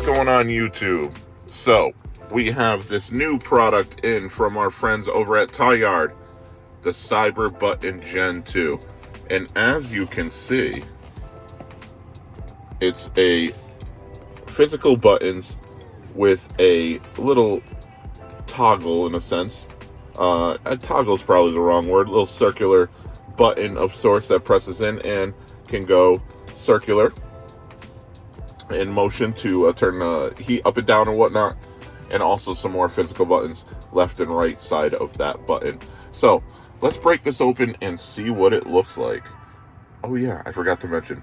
going on YouTube? So we have this new product in from our friends over at Tlyard, the Cyber Button Gen 2, and as you can see, it's a physical buttons with a little toggle, in a sense. A toggle is probably the wrong word. A little circular button of sorts that presses in and can go circular in motion to turn heat up and down and whatnot, and also some more physical buttons left and right side of that button. So let's break this open and see what it looks like. Oh yeah, I forgot to mention,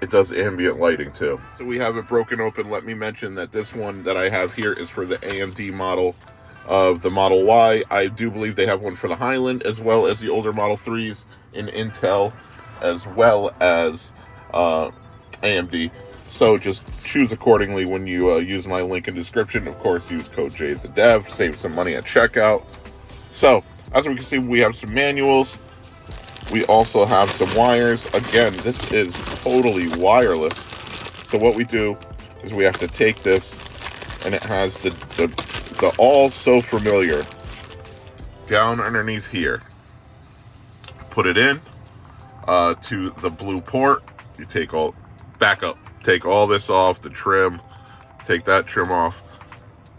it does ambient lighting too. So we have it broken open. Let me mention that this one that I have here is for the AMD model of the Model Y. I do believe they have one for the Highland, as well as the older Model 3s in Intel, as well as AMD. So just choose accordingly when you use my link in description. Of course, use code JTheDev, save some money at checkout. So as we can see, we have some manuals. We also have some wires. Again, this is totally wireless. So what we do is we have to take this, and it has the all so familiar down underneath here. Put it in to the blue port. You take all this off, the trim, take that trim off,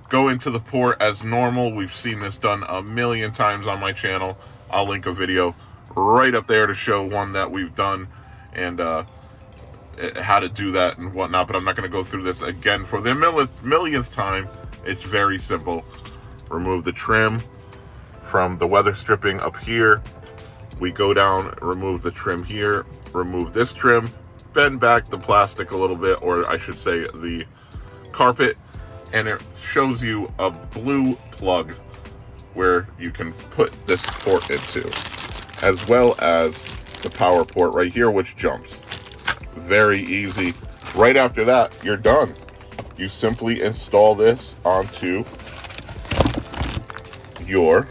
go into the port as normal. We've seen this done a million times on my channel. I'll link a video right up there to show one that we've done and how to do that and whatnot, but I'm not going to go through this again for the millionth time. It's very simple. Remove the trim from the weather stripping up here. We go down, remove the trim here, remove this trim, bend back the plastic a little bit, or I should say the carpet, and it shows you a blue plug where you can put this port into, as well as the power port right here, which jumps. Very easy. Right after that, you're done. You simply install this onto your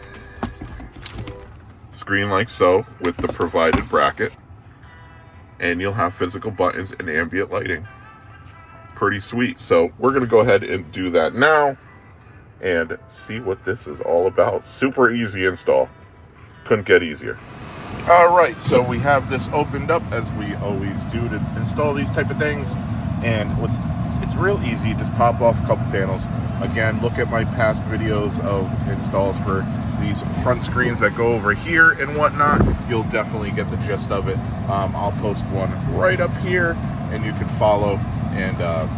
screen like so with the provided bracket, and you'll have physical buttons and ambient lighting. Pretty sweet. So we're going to go ahead and do that now and see what this is all about. Super easy install. Couldn't get easier. All right, so we have this opened up as we always do to install these type of things, and it's real easy. Just pop off a couple panels. Again, look at my past videos of installs for these front screens that go over here and whatnot. You'll definitely get the gist of it. I'll post one right up here, and you can follow and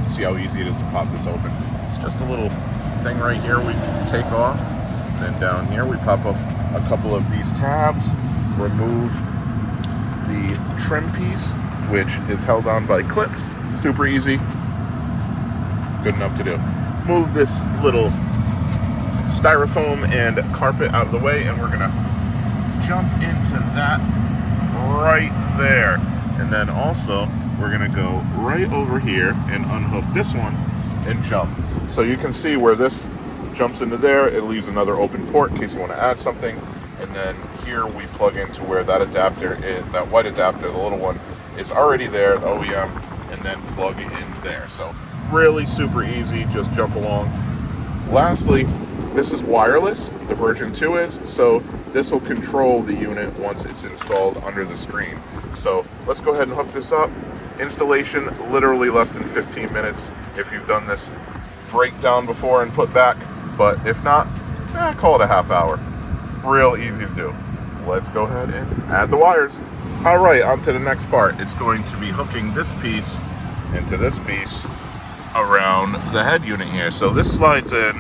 see how easy it is to pop this open. It's just a little thing right here we take off. Then down here we pop off a couple of these tabs, remove the trim piece, which is held on by clips. Super easy. Good enough to do. Move this little styrofoam and carpet out of the way, and we're gonna jump into that right there. And then also we're gonna go right over here and unhook this one and jump. So you can see where this jumps into there, it leaves another open port in case you want to add something. And then here we plug into where that adapter is, that white adapter, the little one, is already there, the OEM, and then plug in there. So really super easy, just jump along. Lastly, this is wireless, the version 2 is, so this will control the unit once it's installed under the screen. So let's go ahead and hook this up. Installation, literally less than 15 minutes if you've done this breakdown before and put back, but if not, call it a half hour. Real easy to do. Let's go ahead and add the wires. All right, on to the next part. It's going to be hooking this piece into this piece around the head unit here. So this slides in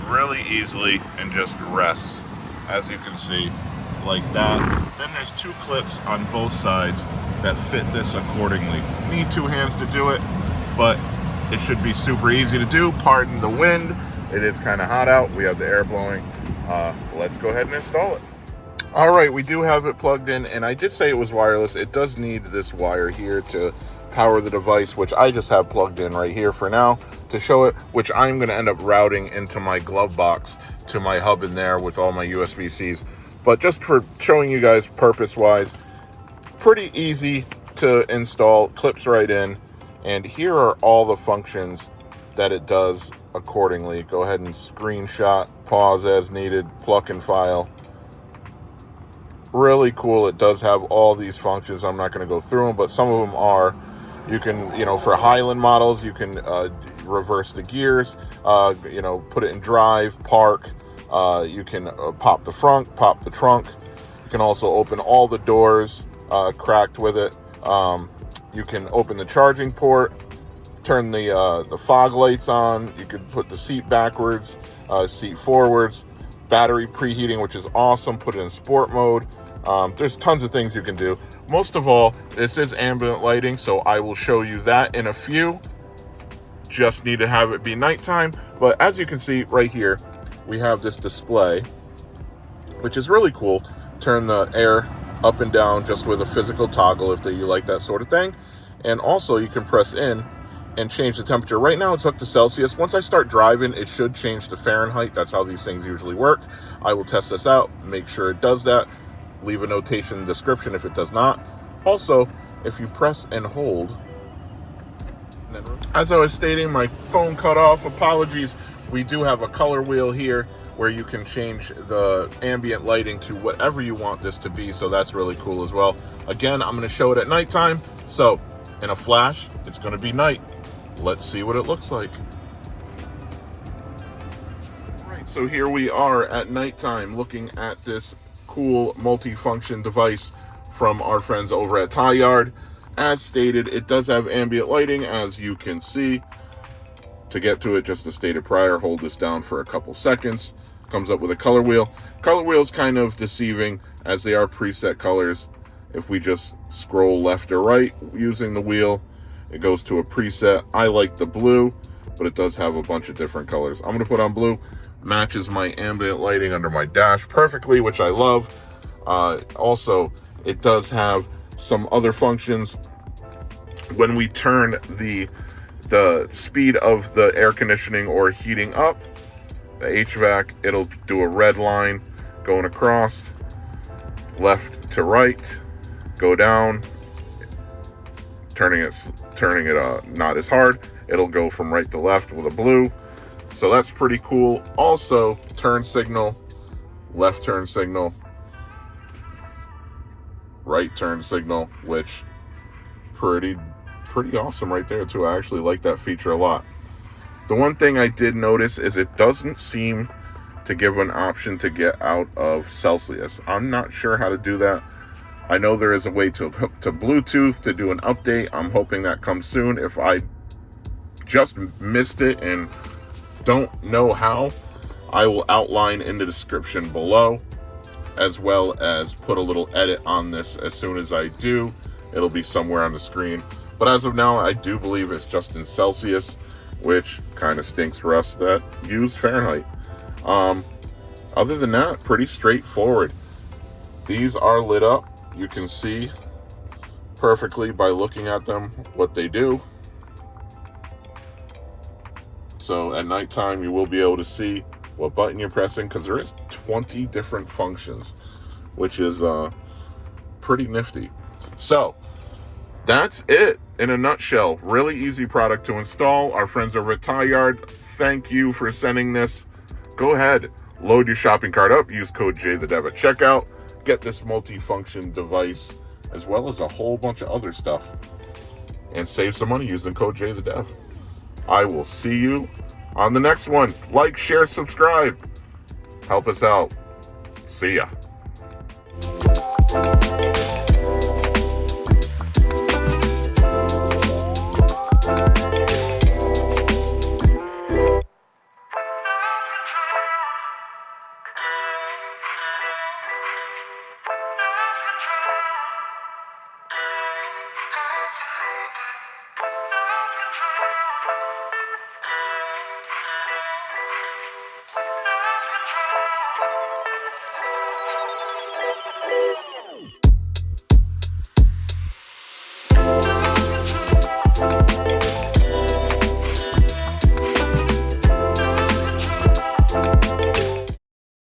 really easily and just rests, as you can see, like that. Then there's 2 clips on both sides that fit this accordingly. Need 2 hands to do it, but it should be super easy to do. Pardon the wind. It is kind of hot out. We have the air blowing. Let's go ahead and install it. All right, we do have it plugged in, and I did say it was wireless. It does need this wire here to power the device, which I just have plugged in right here for now to show it, which I'm going to end up routing into my glove box to my hub in there with all my USB-Cs. But just for showing you guys purpose-wise, pretty easy to install, clips right in, and here are all the functions that it does accordingly. Go ahead and screenshot, pause as needed, pluck and file. Really cool. It does have all these functions. I'm not going to go through them, but some of them are. You can, for Highland models, you can reverse the gears, put it in drive, park. You can pop the front, pop the trunk. You can also open all the doors cracked with it. You can open the charging port, turn the fog lights on. You could put the seat backwards, seat forwards, battery preheating, which is awesome. Put it in sport mode. There's tons of things you can do. Most of all, this is ambient lighting, so I will show you that in a few. Just need to have it be nighttime. But as you can see right here, we have this display, which is really cool. Turn the air up and down just with a physical toggle if you like that sort of thing. And also you can press in and change the temperature. Right now it's up to Celsius. Once I start driving, it should change to Fahrenheit. That's how these things usually work. I will test this out, make sure it does that. Leave a notation in the description if it does not. Also, if you press and hold, as I was stating, my phone cut off. Apologies. We do have a color wheel here where you can change the ambient lighting to whatever you want this to be. So that's really cool as well. Again, I'm going to show it at nighttime. So in a flash, it's going to be night. Let's see what it looks like. All right, so here we are at nighttime looking at this cool multi-function device from our friends over at Tlyard. As stated, it does have ambient lighting, as you can see. To get to it, just as stated prior, hold this down for a couple seconds. Comes up with a color wheel. Color wheel is kind of deceiving as they are preset colors. If we just scroll left or right using the wheel, it goes to a preset. I like the blue, but it does have a bunch of different colors. I'm going to put on blue. Matches my ambient lighting under my dash perfectly, which I love. Also, it does have some other functions. When we turn the speed of the air conditioning or heating up, the HVAC, it'll do a red line going across, left to right, go down, turning it not as hard. It'll go from right to left with a blue. So that's pretty cool. Also, turn signal, left turn signal, right turn signal, which pretty awesome right there too. I actually like that feature a lot. The one thing I did notice is it doesn't seem to give an option to get out of Celsius. I'm not sure how to do that. I know there is a way to hook to Bluetooth to do an update. I'm hoping that comes soon. If I just missed it and don't know how, I will outline in the description below, as well as put a little edit on this as soon as I do. It'll be somewhere on the screen. But as of now, I do believe it's just in Celsius, which kind of stinks for us that use Fahrenheit. Other than that, pretty straightforward. These are lit up. You can see perfectly by looking at them what they do. So at nighttime, you will be able to see what button you're pressing, because there is 20 different functions, which is pretty nifty. So that's it in a nutshell. Really easy product to install. Our friends over at Tlyard, thank you for sending this. Go ahead, load your shopping cart up, use code JTheDev at checkout, get this multi-function device as well as a whole bunch of other stuff, and save some money using code JTheDev. I will see you on the next one. Like, share, subscribe. Help us out. See ya.